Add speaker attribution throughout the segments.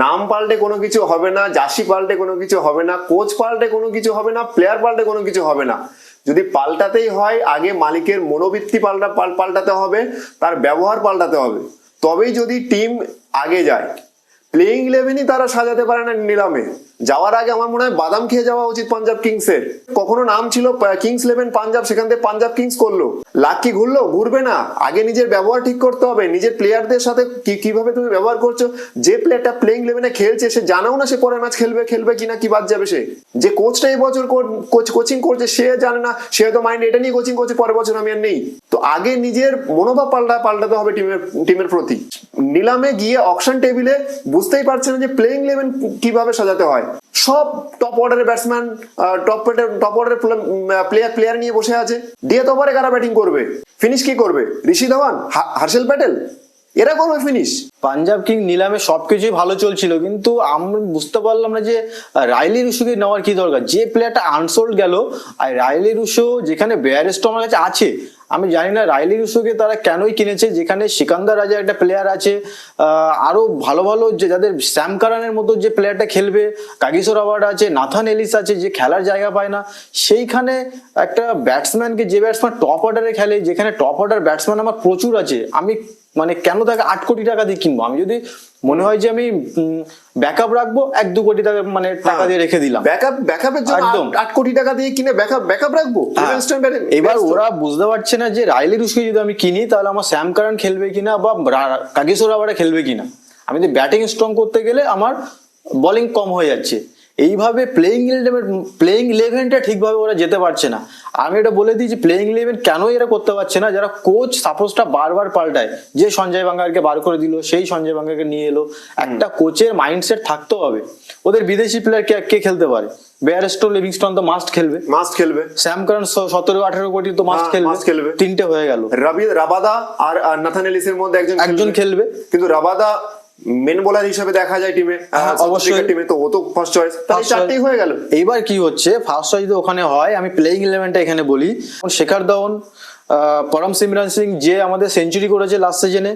Speaker 1: নাম পাল্টে কোনো কিছু হবে না, জার্সি পাল্টে কোনো কিছু হবে না, কোচ পাল্টে কোনো কিছু হবে না, প্লেয়ার পাল্টে কোনো কিছু হবে না। যদি পাল্টাতেই হয় আগে মালিকের মনোবৃত্তি পাল্টাতে হবে, তার ব্যবহার পাল্টাতে হবে, তবেই যদি টিম আগে যায়। প্লেইং 11ই তারা সাজাতে পারে না নিলামে যাওয়ার আগে। আমার মনে হয় বাদাম খেয়ে যাওয়া উচিত পাঞ্জাব কিংসের। কখনো নাম ছিল কিংস 11 পাঞ্জাব, সেখান থেকে পাঞ্জাব কিংস করলো। লাক কি ঘুরলো? ঘুরবে না। আগে নিজের ব্যবহার ঠিক করতে হবে, নিজের প্লেয়ারদের সাথে কিভাবে তুমি ব্যবহার করছো। যে প্লেয়ারটা প্লেইং 11-এ খেলছে সে জানাও না সে পরের ম্যাচ খেলবে কিনা, কি বাদ যাবে সে। যে কোচটা এই বছর কোচিং করছে সে জানে না, সে হয়তো মাইন্ড এটা নিয়ে কোচিং করছে পরের বছর আমি আর নেই। তো আগে নিজের মনোভাব পাল্টাতে হবে টিমের প্রতি। নিলামে গিয়ে অকশন টেবিলে বুঝতেই পারছে না যে প্লেইং 11 কিভাবে সাজাতে হয়। সব টপ অর্ডারের ব্যাটসম্যান, টপ অর্ডারের প্লেয়ার নিয়ে বসে আছে। ডেথ ওভারে কারা ব্যাটিং করবে? ফিনিশ কি করবে? ঋষি ধাওয়ান, হার্ষেল প্যাটেল, এরা করবে ফিনিশ।
Speaker 2: পাঞ্জাব কিং নিলামে সবকিছুই ভালো চলছিল, কিন্তু আমরা বুঝতে পারলাম না যে রাইলি রুশোকে নেওয়ার কি দরকার। যে প্লেয়ারটা আনসোল্ড গেল, আর রাইলি রুশো যেখানে বেয়ারেস্টো আমার কাছে আছে, আমি জানি না রাইলি রুশোকে তারা কেনই কিনেছে, যেখানে সিকান্দার রাজা একটা প্লেয়ার আছে, আরো ভালো ভালো যে যাদের স্যাম কারানের মতো যে প্লেয়ারটা খেলবে, কাগিসো রাবাডা আছে, নাথান এলিস আছে, যে খেলার জায়গা পায় না। সেইখানে একটা ব্যাটসম্যানকে, যে ব্যাটসম্যান টপ অর্ডারে খেলে, যেখানে টপ অর্ডার ব্যাটসম্যান আমার প্রচুর আছে, আমি মানে কেন তাকে 8 কোটি টাকা দিয়ে কিনবো? আমি যদি মনে হয় যে আমি ব্যাকআপ রাখবো, 1-2 কোটি টাকা মানে টাকা দিয়ে রেখে দিলাম।
Speaker 1: ব্যাকআপের জন্য 8 কোটি টাকা দিয়ে কিনে ব্যাকআপ রাখবো।
Speaker 2: এবার ওরা বুঝতে পারছে না যে রাইলি রুশকে যদি আমি কিনি তাহলে আমার স্যাম কারান খেলবে কিনা বা কাগিসো রাবাডা খেলবে কিনা। আমি যদি ব্যাটিং স্ট্রং করতে গেলে আমার বোলিং কম হয়ে যাচ্ছে। এইভাবে প্লেইং 11টা ঠিকভাবে ওরা যেতে পারছে না। আমি এটা বলে দিই যে প্লেইং 11 কেন এরা করতে পারছে না, যারা কোচ সাপোজটা বারবার পাল্টায়, যে সঞ্জয় বাঙ্গারকে বার করে দিল সেই সঞ্জয় বাঙ্গারকে নিয়ে এলো। একটা কোচের মাইন্ডসেট থাকতে হবে। ওদের বিদেশি প্লেয়ার কে খেলতে পারে? বেয়ারস্টো, লিভিংস্টন তো মাস্ট খেলবে। স্যাম কারান 17-18 কোটি তো মাস্ট খেলবে। 3টে হয়ে গেল।
Speaker 1: রাবাদা আর নাথান এলিসের মধ্যে একজন খেলবে, কিন্তু রাবাদা মেন বোলার হিসেবে দেখা যায় টিমে, অবশ্যই টিমে, তো ও তো ফার্স্ট চয়েস, তাহলে 4টেই হয়ে গেল।
Speaker 2: এইবার কি হচ্ছে, ফার্স্ট চয়েস যদি ওখানে হয়, আমি প্লেইং 11টা এখানে বলি, শেখর ধাওয়ান, পরম সিমরন সিং যে আমাদের সেঞ্চুরি করেছে লাস্ট সিজনে,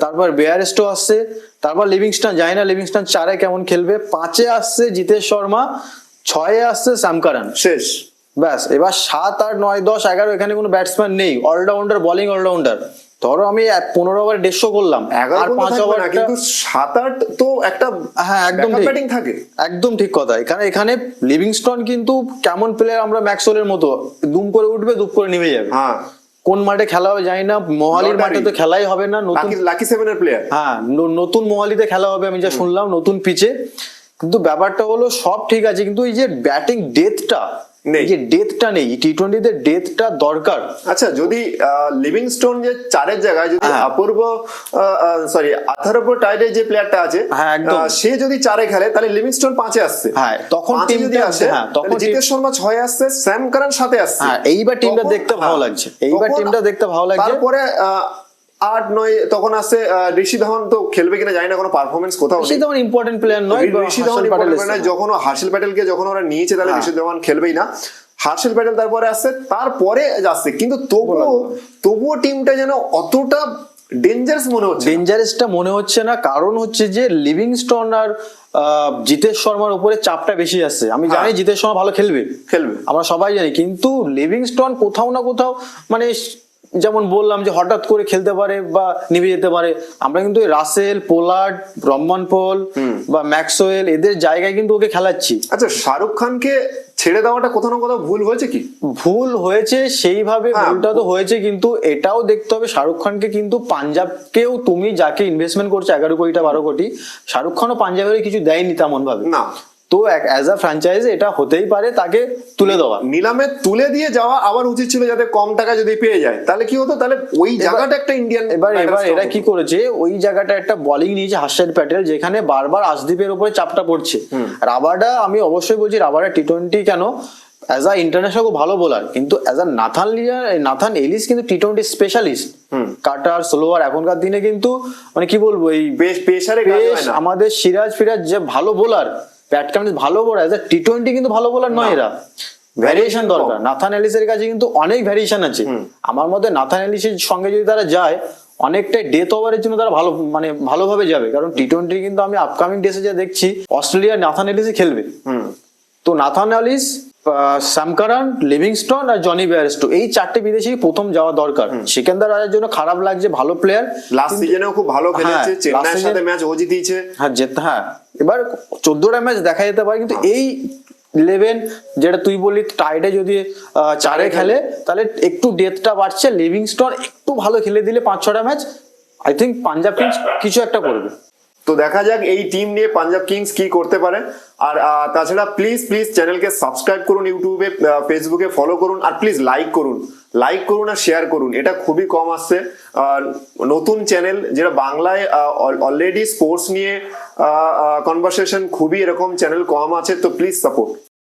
Speaker 2: তারপর বেয়ারস্টো আসছে, তারপর লিভিংস্টন, জানি না লিভিংস্টন 4-এ কেমন খেলবে, 5-এ আসছে জিতেশ শর্মা, 6-এ আসছে স্যাম কারান, শেষ ব্যাস। এবার 7, 8, 9, 10, 11 এখানে কোনো ব্যাটসম্যান নেই অলরাউন্ডার, বোলিং অলরাউন্ডার। ধরো আমি 15 ওভার 150 করলাম, আর 5 ওভার,
Speaker 1: কিন্তু 7-8 তো একটা,
Speaker 2: হ্যাঁ একদম
Speaker 1: ব্যাটিং থাকে,
Speaker 2: একদম ঠিক কথা। এখানে লিভিংস্টন কিন্তু কেমন প্লেয়ার, আমরা ম্যাক্সওয়েলের মতো দুম করে উঠবে, দুম করে নেমে যাবে।
Speaker 1: হ্যাঁ,
Speaker 2: কোন মাঠে খেলা হবে জানি না, মোহালির মাঠে তো খেলাই হবে না, নতুন
Speaker 1: লাকি 7-এর প্লেয়ার,
Speaker 2: হ্যাঁ নতুন মোহালিতে খেলা হবে আমি যা শুনলাম, নতুন পিচে। কিন্তু ব্যাপারটা হলো সব ঠিক আছে, কিন্তু এই যে ব্যাটিং ডেথটা নেই, টি20তে ডেথটা দরকার।
Speaker 1: আচ্ছা, যদি লিভিংস্টোন যে 4-এর জায়গায় যদি অথর্ব টাইডে যে প্লেয়ারটা আছে, সে যদি 4-এ খেলে, তাহলে লিভিংস্টোন 5-এ আসছে।
Speaker 2: হ্যাঁ, তখন টিম যদি আসে,
Speaker 1: তখন জিতেশ শর্মা 6-এ আসছে, স্যাম কারান 7-এ আসছে।
Speaker 2: হ্যাঁ, এইবার টিমটা দেখতে ভালো লাগছে,
Speaker 1: তারপরে 8, 9 তখন আসছে ঋষি ধাওয়ান, তো খেলবে কিনা জানি না, কোনো পারফরমেন্স কোথাও।
Speaker 2: ঋষি ধাওয়ান ইম্পর্টেন্ট প্লেয়ার নয়,
Speaker 1: ঋষি ধাওয়ান ইম্পর্টেন্ট প্লেয়ার। যখন হার্ষেল প্যাটেলকে যখন ওরা নিয়েছে, তাহলে ঋষি ধাওয়ান খেলবেই না। হার্ষেল প্যাটেল তারপরে আসছে, তারপরে যাচ্ছে, কিন্তু তবুও টিমটা যেন অতটা
Speaker 2: ডেঞ্জারাসটা মনে হচ্ছে না। কারণ হচ্ছে যে লিভিংস্টন আর জিতেশ শর্মার উপরে চাপটা বেশি আসছে। আমি জানি জিতেশ শর্মা ভালো খেলবে, আমরা সবাই জানি, কিন্তু লিভিংস্টন কোথাও না কোথাও মানে যেমন বললাম যে হঠাৎ করে খেলতে পারে বা নিভে যেতে পারে। আমরা কিন্তু রাসেল, পোলার্ড, রহমান পল বা ম্যাক্সওয়েল এদের জায়গায় কিন্তু ওকে খেলাচ্ছি।
Speaker 1: আচ্ছা, শাহরুখ খানকে ছেড়ে দেওয়াটা কোথাও না কোথাও ভুল হয়েছে কি?
Speaker 2: ভুল হয়েছে, সেইভাবে ভুলটা তো হয়েছে, কিন্তু এটাও দেখতে হবে শাহরুখ খানকে কিন্তু পাঞ্জাবকেও, তুমি যাকে ইনভেস্টমেন্ট করছো 11 কোটি 12 কোটি, শাহরুখ খানও পাঞ্জাবের কিছু দেয়নি তেমন ভাবে না। তো অ্যাজ আ ফ্র্যাঞ্চাইজি এটা হতেই পারে তাকে তুলে দেওয়া,
Speaker 1: নিলামে তুলে দিয়ে যাওয়া আবার উচিত ছিল, যাতে কম টাকা যদি পেয়ে যায়, তাহলে কি হতো, তাহলে ওই জায়গাটা একটা ইন্ডিয়ান।
Speaker 2: এবার এরা কি করেছে, ওই জায়গাটা একটা বোলিং নিয়েছে হার্ষেল প্যাটেল, যেখানে বারবার আশদীপের উপরে চাপটা পড়ছে। রাবাডা, আমি অবশ্যই বলছি রাবাডা টি20 কেন, অ্যাজ আ ইন্টারন্যাশনাল খুব ভালো বোলার, কিন্তু অ্যাজ আ নাথান এলিস কিন্তু টি20 স্পেশালিস্ট, কাটার স্লোয়ার। এখনকার দিনে কিন্তু মানে কি বলবো, এই আমাদের ফিরাজ যে ভালো বোলার, ব্যাটকাম ভালো বোলার, অ্যাজ আ টি20 কিন্তু ভালো বোলার নয় এরা। ভ্যারিয়েশন দরকার। নাথান এলিসের কাছে কিন্তু অনেক ভ্যারিয়েশন আছে। আমার মতে নাথান এলিসের সঙ্গে যদি তারা যায়, অনেকটাই ডেথ ওভারের জন্য তারা ভালো মানে ভালোভাবে যাবে, কারণ T20 কিন্তু আমি আপকামিং ডেসে যা দেখছি অস্ট্রেলিয়া নাথান এলিসই খেলবে। তো Nathan Ellis, Sam Curran, Livingstone আর জনি বেয়ারস্টো, এই চারটে বিদেশি প্রথম যাওয়া দরকার। সিকান্দার রাজের জন্য খারাপ লাগছে, ভালো প্লেয়ার,
Speaker 1: লাস্ট সিজনেও খুব ভালো খেলেছে, চেন্নাইয়ের সাথে ম্যাচ ও জিতিয়েছে।
Speaker 2: হ্যাঁ এবার 14টা ম্যাচ দেখা যেতে পারে, কিন্তু এই 11 যেটা তুই বললি টাইডে যদি চারে খেলে তাহলে একটু ডেথটা বাড়ছে। লিভিংস্টন একটু ভালো খেলে দিলে 5-6টা match, I think Punjab Kings কিছু একটা করবে।
Speaker 1: তো দেখা যাক এই টিম নিয়ে পাঞ্জাব কিংস কি করতে পারে। আর তাছাড়া প্লিজ চ্যানেলকে সাবস্ক্রাইব করুন, ইউটিউবে ফেসবুকে ফলো করুন, আর প্লিজ লাইক করুন আর শেয়ার করুন। এটা খুবই কম আসছে, নতুন চ্যানেল যেটা বাংলায় অলরেডি স্পোর্টস নিয়ে কনভারসেশন খুবই এরকম চ্যানেল কম আছে, তো প্লিজ সাপোর্ট।